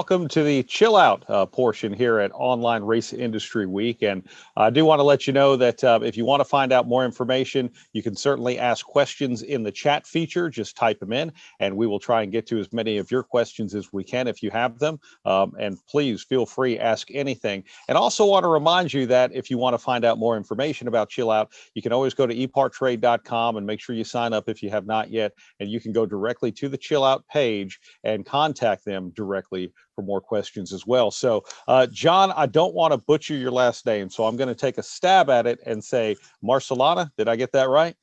welcome to the chill out portion here at Online Race Industry Week. And I do want to let you know that if you want to find out more information, you can certainly ask questions in the chat feature. Just type them in, and we will try and get to as many of your questions as we can if you have them. And please feel free, ask anything. And also want to remind you that if you want to find out more information about Chill Out, you can always go to epartrade.com and make sure you sign up if you have not yet. And you can go directly to the Chill Out page and contact them directly for more questions as well. So, John, I don't want to butcher your last name, so I'm going to take a stab at it and say Marcellana. Did I get that right?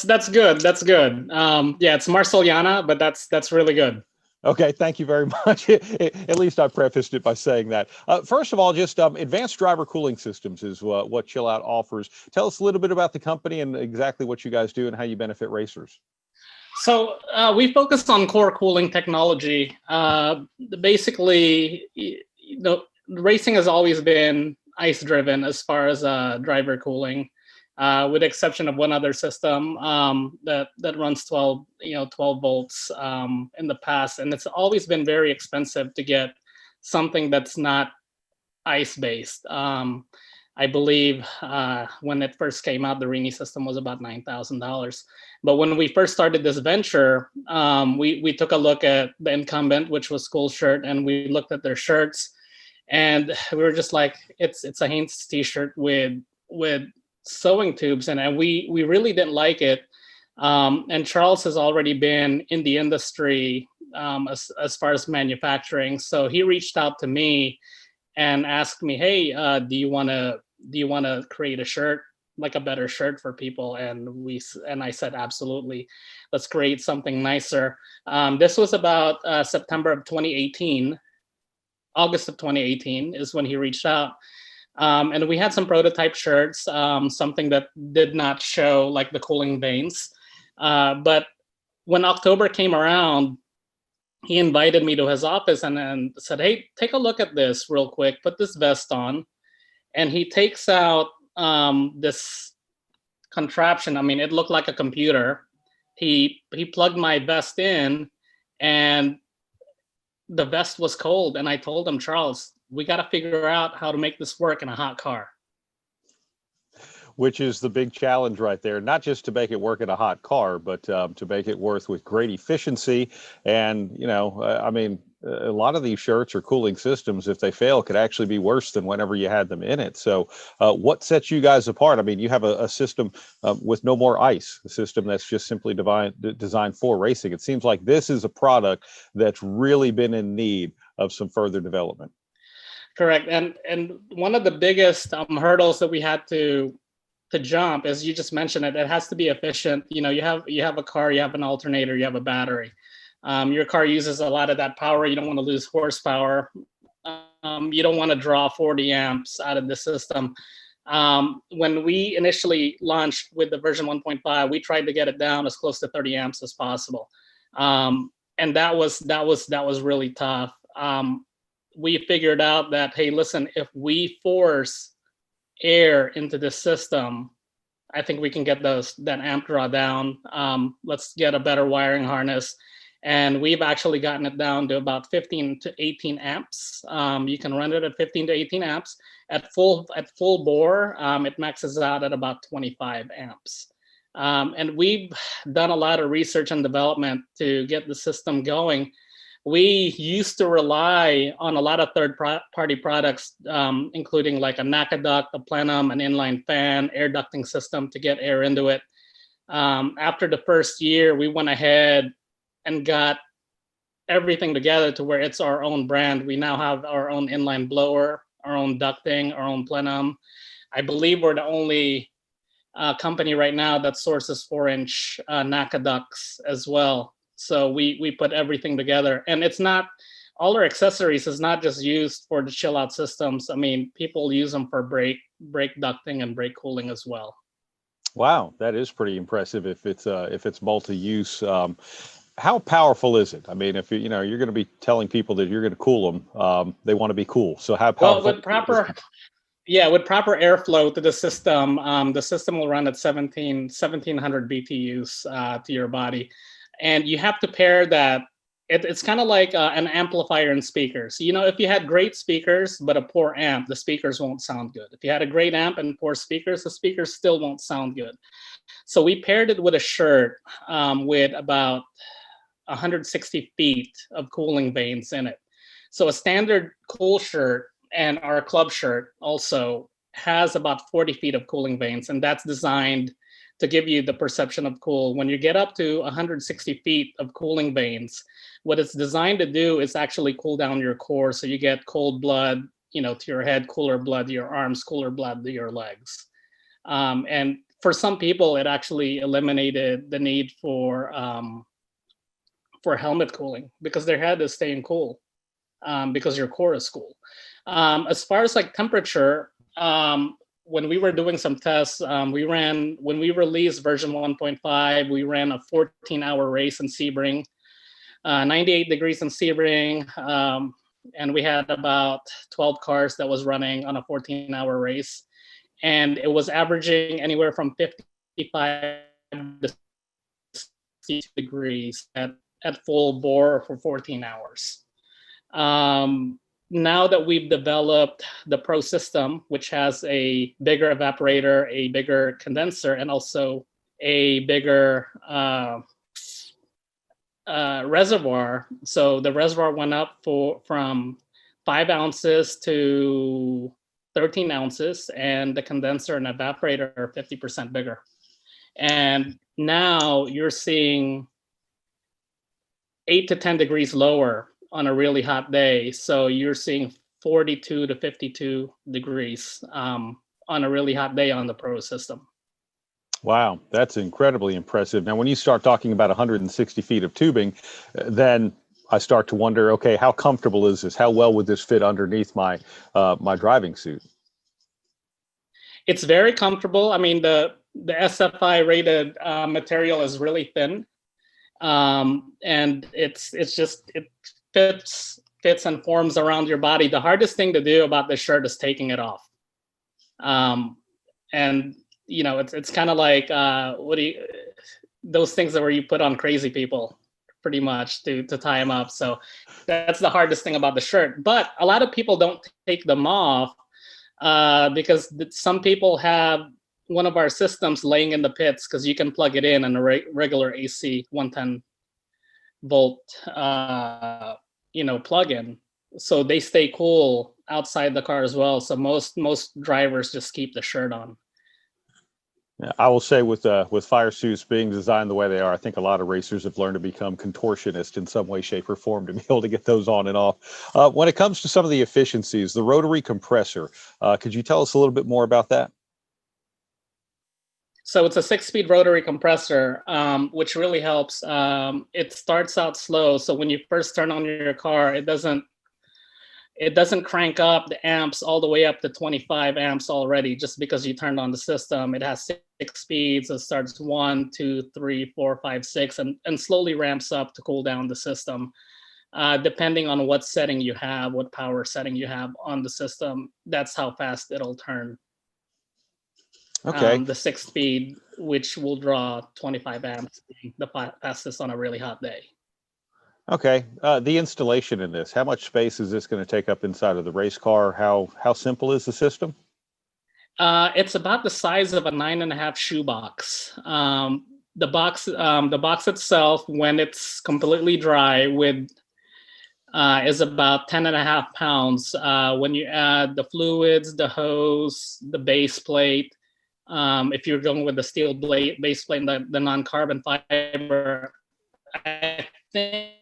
That's good. That's good. Yeah, it's Marcellana, but that's really good. Okay, thank you very much. At least I prefaced it by saying that. First of all, just advanced driver cooling systems is what Chill Out offers. Tell us a little bit about the company and exactly what you guys do and how you benefit racers. So we focus on core cooling technology. Basically, racing has always been ice driven as far as driver cooling, with the exception of one other system that runs 12 volts in the past, and it's always been very expensive to get something that's not ice based. I believe when it first came out, the Rini system was about $9,000. But when we first started this venture, we took a look at the incumbent, which was School Shirt, and we looked at their shirts, and we were just like, it's a Hanes t-shirt with sewing tubes, and we really didn't like it. And Charles has already been in the industry as far as manufacturing, so he reached out to me and asked me, hey, do you want to create a shirt, like a better shirt for people? And I said, absolutely, let's create something nicer. This was about September of 2018, August of 2018 is when he reached out. And we had some prototype shirts, something that did not show like the cooling veins. But when October came around, he invited me to his office and said, hey, take a look at this real quick, put this vest on. And he takes out this contraption. I mean, it looked like a computer. He plugged my vest in, and the vest was cold. And I told him, Charles, we got to figure out how to make this work in a hot car. Which is the big challenge right there, not just to make it work in a hot car, but to make it work with great efficiency. And, I mean, a lot of these shirts or cooling systems, if they fail, could actually be worse than whenever you had them in it. So what sets you guys apart? I mean, you have a system with no more ice, a system that's just simply designed for racing. It seems like this is a product that's really been in need of some further development. Correct. And one of the biggest hurdles that we had to jump, as you just mentioned, it has to be efficient. You have a car, you have an alternator, you have a battery. Your car uses a lot of that power. You don't want to lose horsepower. You don't want to draw 40 amps out of the system. When we initially launched with the version 1.5, we tried to get it down as close to 30 amps as possible. And that was really tough. We figured out that, hey, listen, if we force air into the system, I think we can get that amp draw down. Let's get a better wiring harness. And we've actually gotten it down to about 15 to 18 amps. You can run it at 15 to 18 amps. At full bore, it maxes out at about 25 amps. And we've done a lot of research and development to get the system going. We used to rely on a lot of third-party products, including like a NACA duct, a plenum, an inline fan, air ducting system to get air into it. After the first year, we went ahead and got everything together to where it's our own brand. We now have our own inline blower, our own ducting, our own plenum. I believe we're the only company right now that sources 4-inch NACA ducts as well. So we put everything together, and it's not, all our accessories is not just used for the chill out systems. I mean, people use them for brake ducting and brake cooling as well. Wow, that is pretty impressive if it's multi-use. How powerful is it? I mean, if you're going to be telling people that you're going to cool them, they want to be cool. So how powerful? Well, with proper airflow to the system will run at 1700 BTUs to your body. And you have to pair that It's kind of like an amplifier and speakers. You know, if you had great speakers but a poor amp, the speakers won't sound good. If you had a great amp and poor speakers, the speakers still won't sound good. So we paired it with a shirt with about 160 feet of cooling vanes in it. So a standard cool shirt and our club shirt also has about 40 feet of cooling vanes, and that's designed to give you the perception of cool. When you get up to 160 feet of cooling vanes, what it's designed to do is actually cool down your core, so you get cold blood, you know, to your head, cooler blood to your arms, cooler blood to your legs. And for some people, it actually eliminated the need for helmet cooling because their head is staying cool because your core is cool. As far as like temperature, when we were doing some tests, when we released version 1.5, we ran a 14-hour race in Sebring, 98 degrees in Sebring, and we had about 12 cars that was running on a 14-hour race, and it was averaging anywhere from 55 to 60 degrees at full bore for 14 hours. Now that we've developed the Pro system, which has a bigger evaporator, a bigger condenser, and also a bigger reservoir. So the reservoir went up from 5 ounces to 13 ounces, and the condenser and evaporator are 50% bigger. And now you're seeing 8 to 10 degrees lower on a really hot day. So you're seeing 42 to 52 degrees on a really hot day on the Pro system. Wow, that's incredibly impressive. Now, when you start talking about 160 feet of tubing, then I start to wonder, okay, how comfortable is this? How well would this fit underneath my my driving suit? It's very comfortable. I mean, the SFI rated material is really thin, and it fits and forms around your body. The hardest thing to do about this shirt is taking it off. And you know, it's kind of like those things that where you put on crazy people, pretty much to tie them up. So that's the hardest thing about the shirt. But a lot of people don't take them off because some people have one of our systems laying in the pits because you can plug it in a regular AC 110 volt plug-in, so they stay cool outside the car as well. So most drivers just keep the shirt on. Yeah, I will say with fire suits being designed the way they are, I think a lot of racers have learned to become contortionist in some way, shape, or form to be able to get those on and off. When it comes to some of the efficiencies, the rotary compressor, could you tell us a little bit more about that? So it's a 6-speed rotary compressor, which really helps. It starts out slow, so when you first turn on your car, it doesn't crank up the amps all the way up to 25 amps already just because you turned on the system. It has 6 speeds. It starts 1, 2, 3, 4, 5, 6, and slowly ramps up to cool down the system. Depending on what setting you have, what power setting you have on the system, that's how fast it'll turn. Okay. The 6-speed, which will draw 25 amps, the fastest on a really hot day. Okay. The installation in this, how much space is this going to take up inside of the race car? How simple is the system? It's about the size of a 9.5 shoebox. The box itself, when it's completely dry, is about 10.5 pounds. When you add the fluids, the hose, the base plate, if you're going with the steel base plate, the non-carbon fiber, I think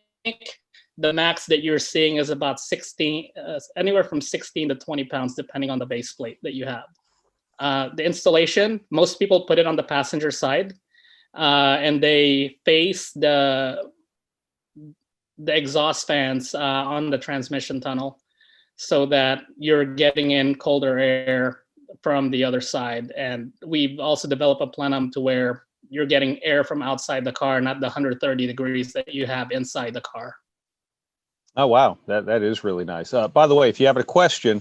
the max that you're seeing is about 16, anywhere from 16 to 20 pounds, depending on the base plate that you have. The installation, most people put it on the passenger side, and they face the exhaust fans on the transmission tunnel so that you're getting in colder air from the other side. And we've also developed a plenum to where you're getting air from outside the car, not the 130 degrees that you have inside the car. Oh, wow. That is really nice. By the way, if you have a question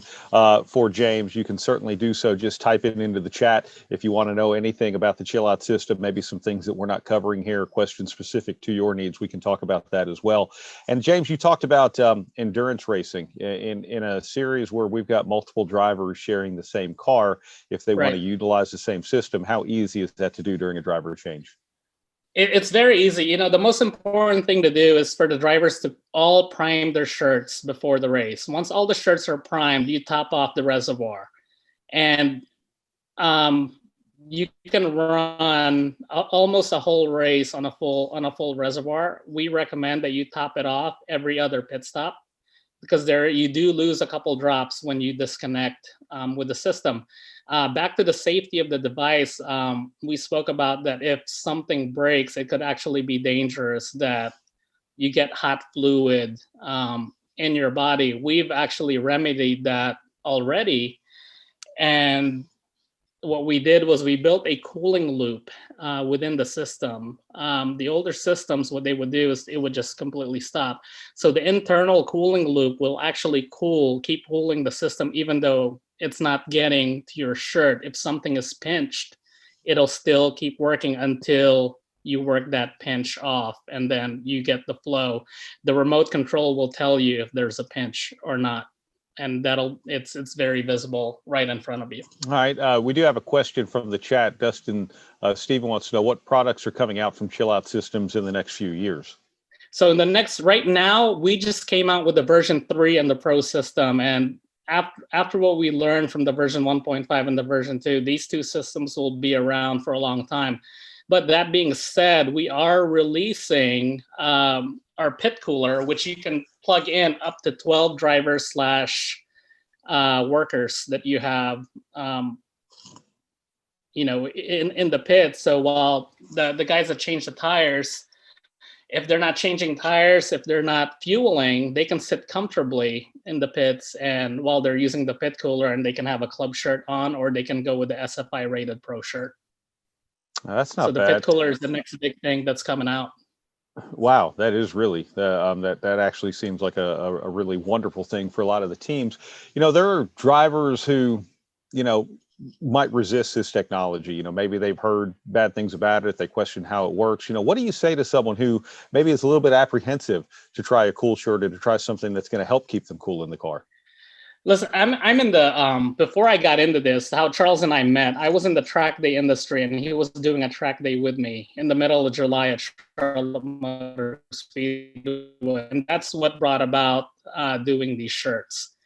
for James, you can certainly do so. Just type it into the chat. If you want to know anything about the Chillout system, maybe some things that we're not covering here, questions specific to your needs, we can talk about that as well. And James, you talked about endurance racing in a series where we've got multiple drivers sharing the same car. If they want to Right. utilize the same system, how easy is that to do during a driver change? It's very easy. You know, the most important thing to do is for the drivers to all prime their shirts before the race. Once all the shirts are primed, you top off the reservoir, and you can run almost a whole race on a full reservoir. We recommend that you top it off every other pit stop, because there you do lose a couple drops when you disconnect with the system. Back to the safety of the device, we spoke about that if something breaks, it could actually be dangerous that you get hot fluid in your body. We've actually remedied that already. And what we did was we built a cooling loop within the system. The older systems, what they would do is it would just completely stop. So the internal cooling loop will actually keep cooling the system, even though it's not getting to your shirt. If something is pinched, it'll still keep working until you work that pinch off, and then you get the flow. The remote control will tell you if there's a pinch or not, and it's very visible right in front of you. All right. We do have a question from the chat. Dustin Stephen wants to know what products are coming out from Chillout Systems in the next few years. So right now, we just came out with the version 3 and the Pro system. And after what we learned from the version 1.5 and the version 2, these two systems will be around for a long time. But that being said, we are releasing our pit cooler, which you can plug in up to 12 drivers / workers that you have, in the pit. So while the guys that change the tires, if they're not changing tires, if they're not fueling, they can sit comfortably in the pits, and while they're using the pit cooler, and they can have a club shirt on, or they can go with the SFI rated Pro shirt. That's not so the bad. pit cooler is the next big thing that's coming out. Wow, that is really that actually seems like a really wonderful thing for a lot of the teams. There are drivers who, might resist this technology. Maybe they've heard bad things about it. They question how it works. What do you say to someone who maybe is a little bit apprehensive to try a cool shirt or to try something that's going to help keep them cool in the car? Listen, I'm in the before I got into this, how Charles and I met, I was in the track day industry, and he was doing a track day with me in the middle of July at Charlotte Motor Speedway, and that's what brought about doing these shirts.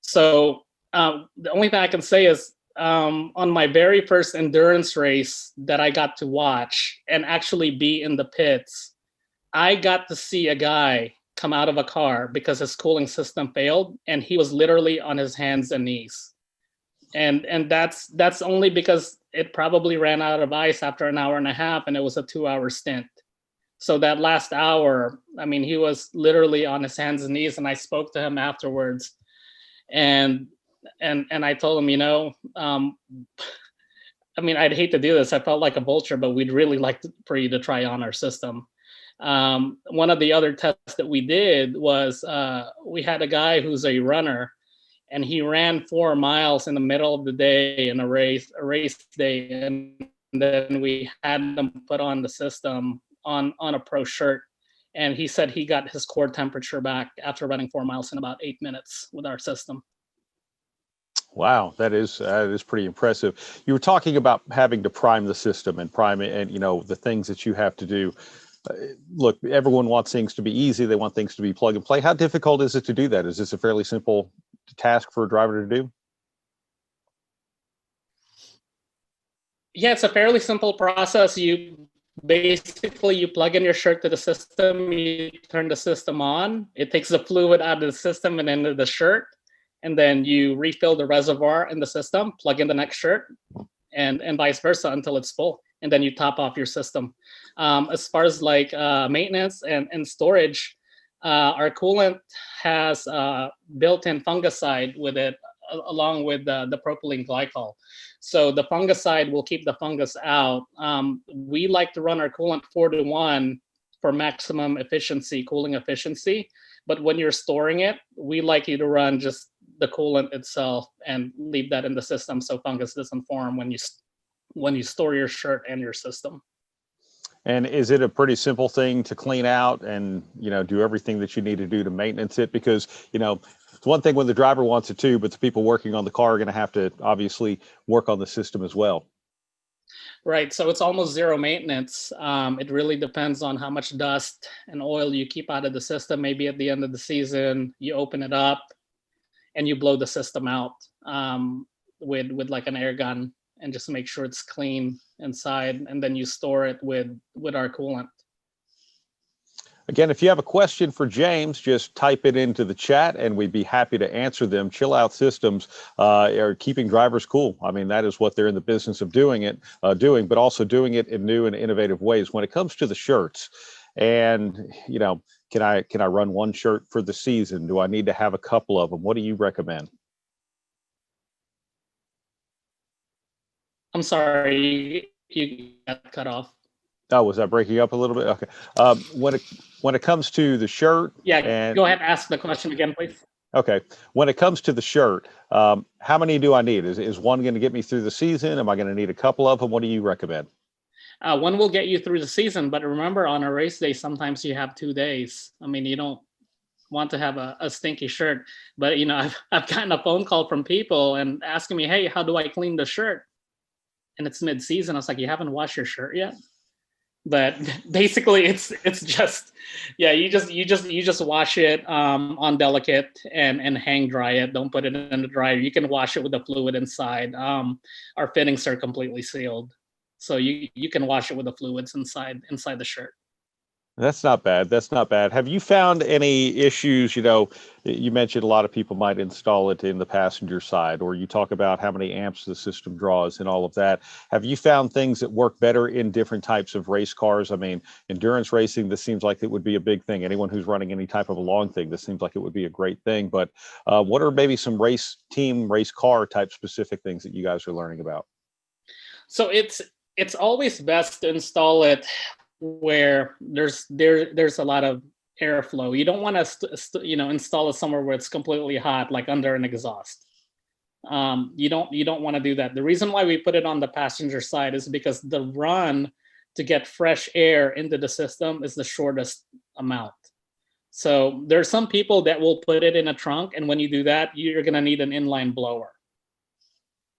So the only thing I can say is on my very first endurance race that I got to watch and actually be in the pits, I got to see a guy come out of a car because his cooling system failed, and he was literally on his hands and knees. And that's only because it probably ran out of ice after an hour and a half, and it was a 2-hour stint. So that last hour, I mean, he was literally on his hands and knees, and I spoke to him afterwards. And I told him, I mean, I'd hate to do this. I felt like a vulture, but we'd really like for you to try on our system. One of the other tests that we did was we had a guy who's a runner, and he ran 4 miles in the middle of the day in a race day, and then we had him put on the system on a Pro shirt, and he said he got his core temperature back after running 4 miles in about 8 minutes with our system. Wow, that is pretty impressive. You were talking about having to prime the system and prime it, and the things that you have to do. Look, everyone wants things to be easy. They want things to be plug and play. How difficult is it to do that? Is this a fairly simple task for a driver to do? Yeah, it's a fairly simple process. You plug in your shirt to the system, you turn the system on, it takes the fluid out of the system and into the shirt, and then you refill the reservoir in the system, plug in the next shirt, and vice versa until it's full, and then you top off your system. As far as like maintenance and storage, our coolant has built-in fungicide with it, along with the propylene glycol. So the fungicide will keep the fungus out. We like to run our coolant 4-to-1 for maximum efficiency, cooling efficiency. But when you're storing it, we like you to run just the coolant itself and leave that in the system so fungus doesn't form when you store your shirt and your system. And is it a pretty simple thing to clean out and, do everything that you need to do to maintenance it? Because, it's one thing when the driver wants it too, but the people working on the car are going to have to obviously work on the system as well. Right. So it's almost zero maintenance. It really depends on how much dust and oil you keep out of the system. Maybe at the end of the season, you open it up and you blow the system out with like an air gun and just make sure it's clean inside. And then you store it with our coolant. Again, if you have a question for James, just type it into the chat and we'd be happy to answer them. Chillout Systems are keeping drivers cool. I mean, that is what they're in the business of doing, but also doing it in new and innovative ways. When it comes to the shirts, and can I run one shirt for the season? Do I need to have a couple of them? What do you recommend? I'm sorry, you got cut off. Oh, was that breaking up a little bit? Okay. When it comes to the shirt, yeah, go ahead, ask the question again, please. Okay. When it comes to the shirt, how many do I need? Is one going to get me through the season? Am I going to need a couple of them? What do you recommend? One will get you through the season, but remember, on a race day, sometimes you have 2 days. I mean, you don't want to have a stinky shirt, but I've gotten a phone call from people and asking me, hey, how do I clean the shirt? And it's mid-season. I was like, you haven't washed your shirt yet? But basically it's just, you just wash it on delicate and hang dry it. Don't put it in the dryer. You can wash it with the fluid inside. Our fittings are completely sealed, so you can wash it with the fluids inside the shirt. That's not bad. That's not bad. Have you found any issues? You mentioned a lot of people might install it in the passenger side, or you talk about how many amps the system draws and all of that. Have you found things that work better in different types of race cars? I mean, endurance racing, this seems like it would be a big thing. Anyone who's running any type of a long thing, this seems like it would be a great thing. But what are maybe some race car type specific things that you guys are learning about? So it's always best to install it where there's a lot of airflow. You don't want to install it somewhere where it's completely hot, like under an exhaust. You don't want to do that. The reason why we put it on the passenger side is because the run to get fresh air into the system is the shortest amount. So there's some people that will put it in a trunk, and when you do that, you're going to need an inline blower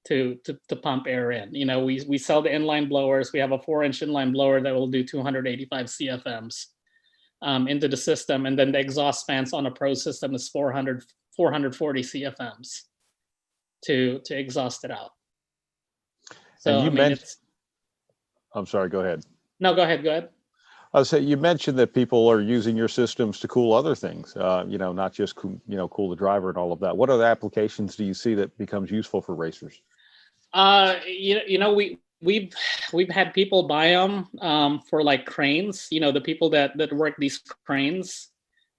to pump air in. We sell the inline blowers. We have a 4-inch inline blower that will do 285 CFMs into the system, and then the exhaust fans on a Pro system is 440 CFMs to exhaust it out. So I'm sorry, go ahead. No, go ahead. So you mentioned that people are using your systems to cool other things, not just cool the driver and all of that. What other applications do you see that becomes useful for racers? We've had people buy them for like cranes. The people that work these cranes.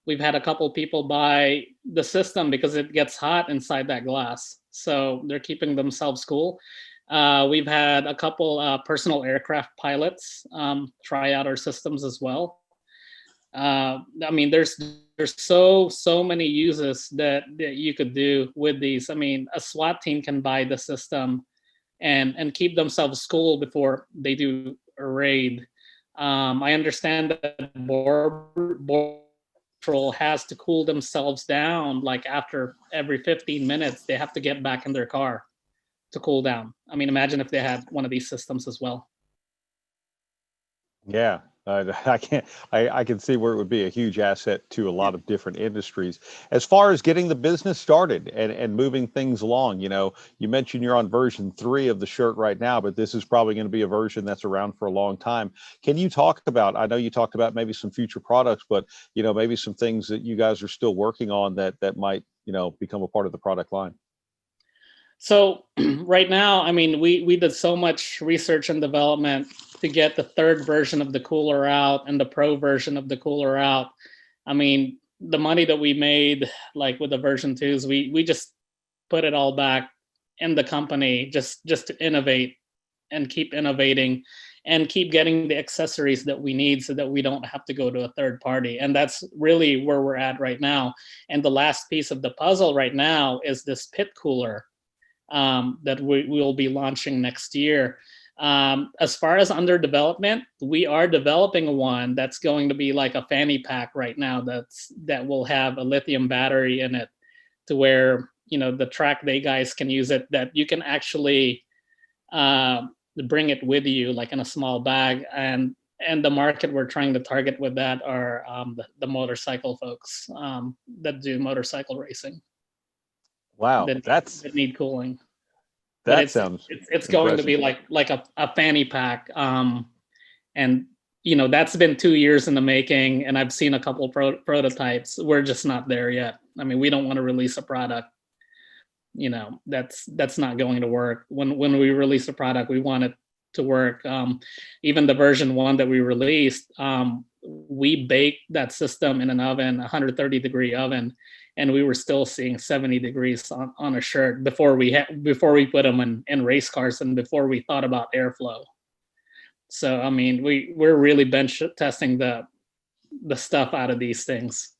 We've had a couple people buy the system because it gets hot inside that glass, so they're keeping themselves cool. We've had a couple personal aircraft pilots try out our systems as well. I mean, there's so many uses that you could do with these. I mean, a SWAT team can buy the system and keep themselves cool before they do a raid. I understand that Border Patrol has to cool themselves down, like after every 15 minutes, they have to get back in their car to cool down. I mean, imagine if they had one of these systems as well. Yeah, I can see where it would be a huge asset to a lot of different industries. As far as getting the business started and moving things along, you mentioned you're on version 3 of the shirt right now, but this is probably going to be a version that's around for a long time. Can you talk about, I know you talked about maybe some future products, but maybe some things that you guys are still working on that might, become a part of the product line? So right now, I mean, we did so much research and development to get the 3rd version of the cooler out and the Pro version of the cooler out. I mean, the money that we made, like with the version 2s, we just put it all back in the company just to innovate and keep innovating and keep getting the accessories that we need so that we don't have to go to a third party. And that's really where we're at right now. And the last piece of the puzzle right now is this pit cooler that we will be launching next year. As far as under development, we are developing one that's going to be like a fanny pack right now that will have a lithium battery in it, to where, you know, the track day guys can use it, that you can actually bring it with you like in a small bag. And the market we're trying to target with that are the motorcycle folks that do motorcycle racing. Wow, that need cooling. But that sounds it's going to be like a fanny pack. And you know, that's been 2 years in the making, and I've seen a couple prototypes. We're just not there yet. I mean, we don't want to release a product, you know, that's not going to work. When we release a product, we want it to work. Even the version 1 that we released, we baked that system in an oven, 130-degree oven, and we were still seeing 70 degrees on a shirt before we put them in race cars and before we thought about airflow. So I mean, we're really bench testing the stuff out of these things.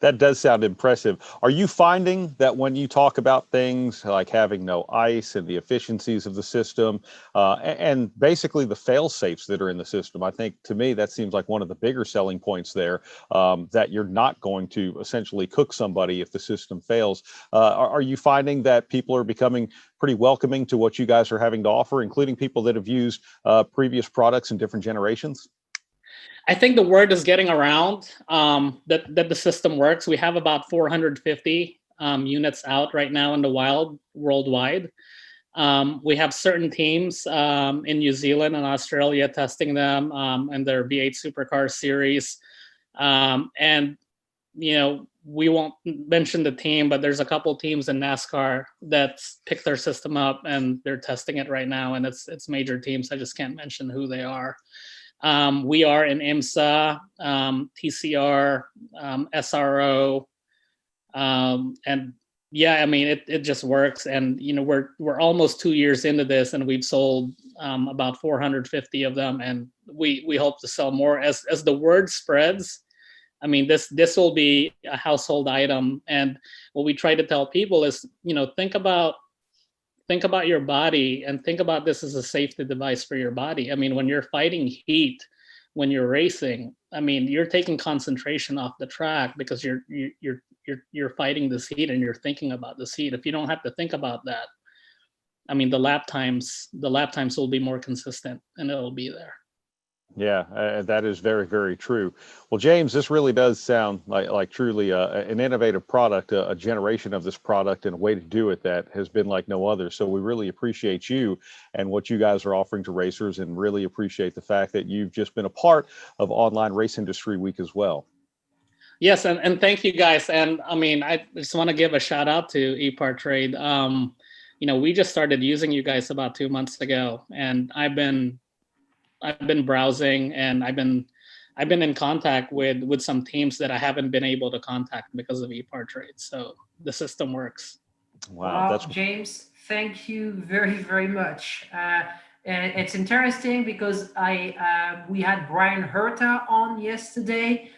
That does sound impressive. Are you finding that when you talk about things like having no ice and the efficiencies of the system, and basically the fail safes that are in the system, I think to me that seems like one of the bigger selling points there, that you're not going to essentially cook somebody if the system fails. Are you finding that people are becoming pretty welcoming to what you guys are having to offer, including people that have used previous products in different generations? I think the word is getting around that the system works. We have about 450 units out right now in the wild worldwide. We have certain teams in New Zealand and Australia testing them in their V8 Supercar series. And, you know, we won't mention the team, but there's a couple teams in NASCAR that's picked their system up and they're testing it right now. And it's major teams. I just can't mention who they are. We are in IMSA, TCR, SRO, and yeah, I mean, it just works. And you know, we're almost 2 years into this, and we've sold about 450 of them, and we hope to sell more as the word spreads. I mean, this will be a household item, and what we try to tell people is, you know, think about your body and think about this as a safety device for your body. I mean, when you're fighting heat, when you're racing, I mean, you're taking concentration off the track because you're fighting this heat and you're thinking about this heat. If you don't have to think about that, I mean, the lap times will be more consistent and it'll be there. Yeah, that is very, very true. Well, James, this really does sound like truly an innovative product, a generation of this product, and a way to do it that has been like no other. So we really appreciate you and what you guys are offering to racers, and really appreciate the fact that you've just been a part of Online Race Industry Week as well. Yes, and thank you guys. And I mean, I just want to give a shout out to Epartrade. You know, we just started using you guys about 2 months ago, and I've been browsing, and I've been in contact with some teams that I haven't been able to contact because of Epartrade. So the system works. Wow, that's James. Thank you very, very much. And it's interesting because we had Brian Herta on yesterday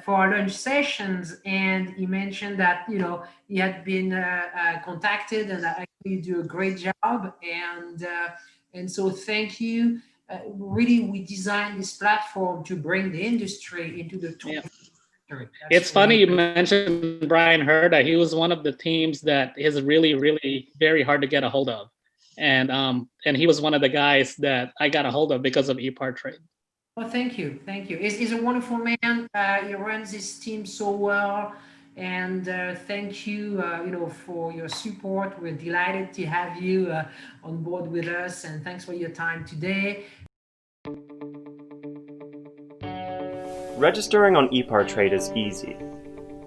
for our lunch sessions, and he mentioned that, you know, he had been contacted, and actually you do a great job, and so thank you. Really, we designed this platform to bring the industry into the 21st century. It's funny you mentioned Brian Herta. He was one of the teams that is really, really very hard to get a hold of, and he was one of the guys that I got a hold of because of Epartrade. Well, thank you. He's a wonderful man. He runs his team so well, and thank you, you know, for your support. We're delighted to have you on board with us, and thanks for your time today. Registering on Epartrade is easy.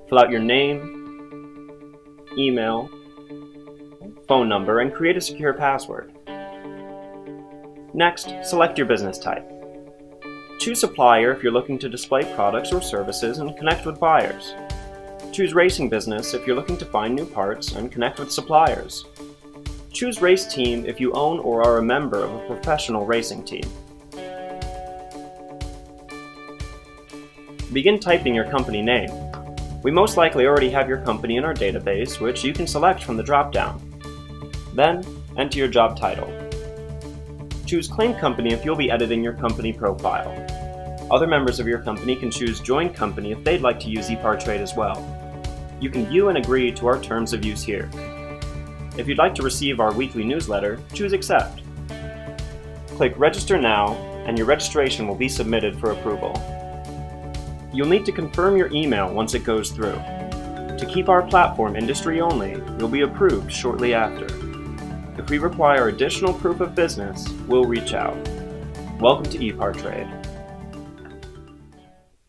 Fill out your name, email, phone number, and create a secure password. Next, select your business type. Choose supplier if you're looking to display products or services and connect with buyers. Choose racing business if you're looking to find new parts and connect with suppliers. Choose Race Team if you own or are a member of a professional racing team. Begin typing your company name. We most likely already have your company in our database, which you can select from the drop-down. Then, enter your job title. Choose Claim Company if you'll be editing your company profile. Other members of your company can choose Join Company if they'd like to use Epartrade as well. You can view and agree to our terms of use here. If you'd like to receive our weekly newsletter, choose Accept. Click Register Now, and your registration will be submitted for approval. You'll need to confirm your email once it goes through. To keep our platform industry only, you'll be approved shortly after. If we require additional proof of business, we'll reach out. Welcome to Epartrade.